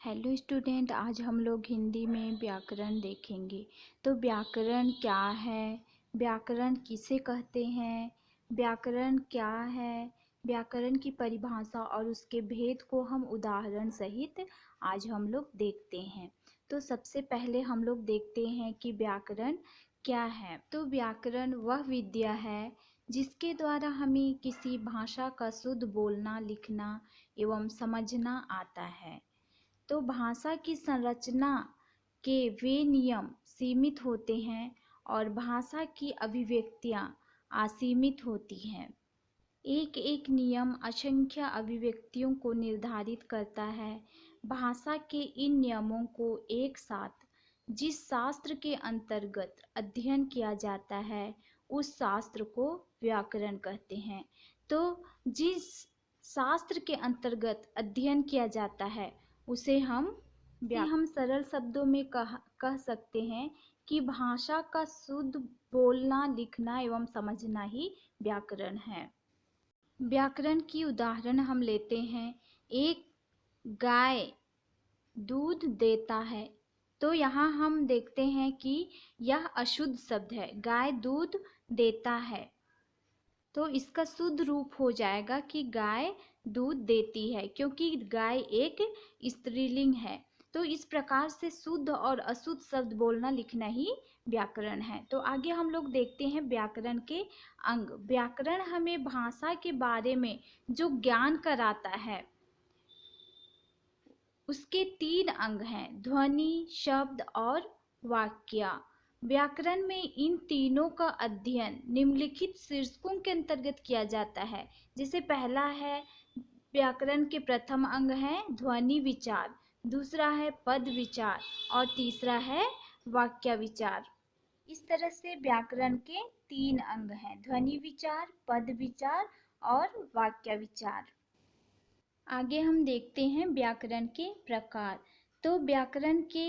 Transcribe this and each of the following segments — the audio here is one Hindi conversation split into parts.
हेलो स्टूडेंट, आज हम लोग हिंदी में व्याकरण देखेंगे। तो व्याकरण क्या है, व्याकरण किसे कहते हैं, व्याकरण क्या है, व्याकरण की परिभाषा और उसके भेद को हम उदाहरण सहित आज हम लोग देखते हैं। तो सबसे पहले हम लोग देखते हैं कि व्याकरण क्या है। तो व्याकरण वह विद्या है जिसके द्वारा हमें किसी भाषा का शुद्ध बोलना, लिखना एवं समझना आता है। तो भाषा की संरचना के वे नियम सीमित होते हैं और भाषा की अभिव्यक्तियाँ असीमित होती हैं। एक एक नियम असंख्य अभिव्यक्तियों को निर्धारित करता है। भाषा के इन नियमों को एक साथ जिस शास्त्र के अंतर्गत अध्ययन किया जाता है उस शास्त्र को व्याकरण कहते हैं। तो जिस शास्त्र के अंतर्गत अध्ययन किया जाता है उसे हम सरल शब्दों में कह सकते हैं कि भाषा का शुद्ध बोलना, लिखना एवं समझना ही व्याकरण है। व्याकरण की उदाहरण हम लेते हैं। एक गाय दूध देता है। तो यहाँ हम देखते हैं कि यह अशुद्ध शब्द है। गाय दूध देता है तो इसका शुद्ध रूप हो जाएगा कि गाय दूध देती है, क्योंकि गाय एक स्त्रीलिंग है। तो इस प्रकार से शुद्ध और अशुद्ध शब्द बोलना, लिखना ही व्याकरण है। तो आगे हम लोग देखते हैं व्याकरण के अंग। व्याकरण हमें भाषा के बारे में जो ज्ञान कराता है उसके 3 अंग हैं: ध्वनि, शब्द और वाक्य। व्याकरण में इन तीनों का अध्ययन निम्नलिखित शीर्षकों के अंतर्गत किया जाता है। जैसे पहला है, व्याकरण के प्रथम अंग है ध्वनि विचार, दूसरा है पद विचार और तीसरा है वाक्य विचार। इस तरह से व्याकरण के 3 अंग हैं: ध्वनि विचार, पद विचार और वाक्य विचार। आगे हम देखते हैं व्याकरण के प्रकार। तो व्याकरण के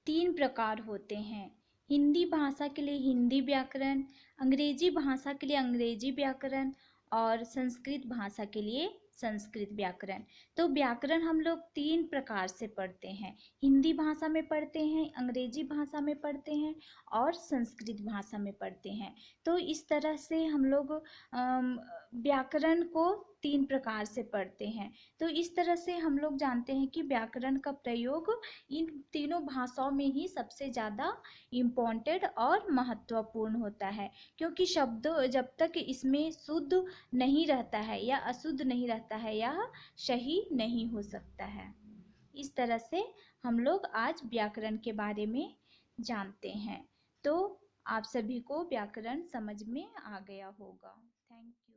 3 प्रकार होते हैं: हिंदी भाषा के लिए हिंदी व्याकरण, अंग्रेजी भाषा के लिए अंग्रेजी व्याकरण और संस्कृत भाषा के लिए संस्कृत व्याकरण। तो व्याकरण हम लोग 3 प्रकार से पढ़ते हैं: हिंदी भाषा में पढ़ते हैं, अंग्रेजी भाषा में पढ़ते हैं और संस्कृत भाषा में पढ़ते हैं। तो इस तरह से हम लोग व्याकरण को 3 प्रकार से पढ़ते हैं। तो इस तरह से हम लोग जानते हैं कि व्याकरण का प्रयोग इन तीनों भाषाओं में ही सबसे ज़्यादा इम्पोर्टेंट और महत्वपूर्ण होता है, क्योंकि शब्द जब तक इसमें शुद्ध नहीं रहता है या अशुद्ध नहीं रहता है यह सही नहीं हो सकता है। इस तरह से हम लोग आज व्याकरण के बारे में जानते हैं। तो आप सभी को व्याकरण समझ में आ गया होगा। Thank you.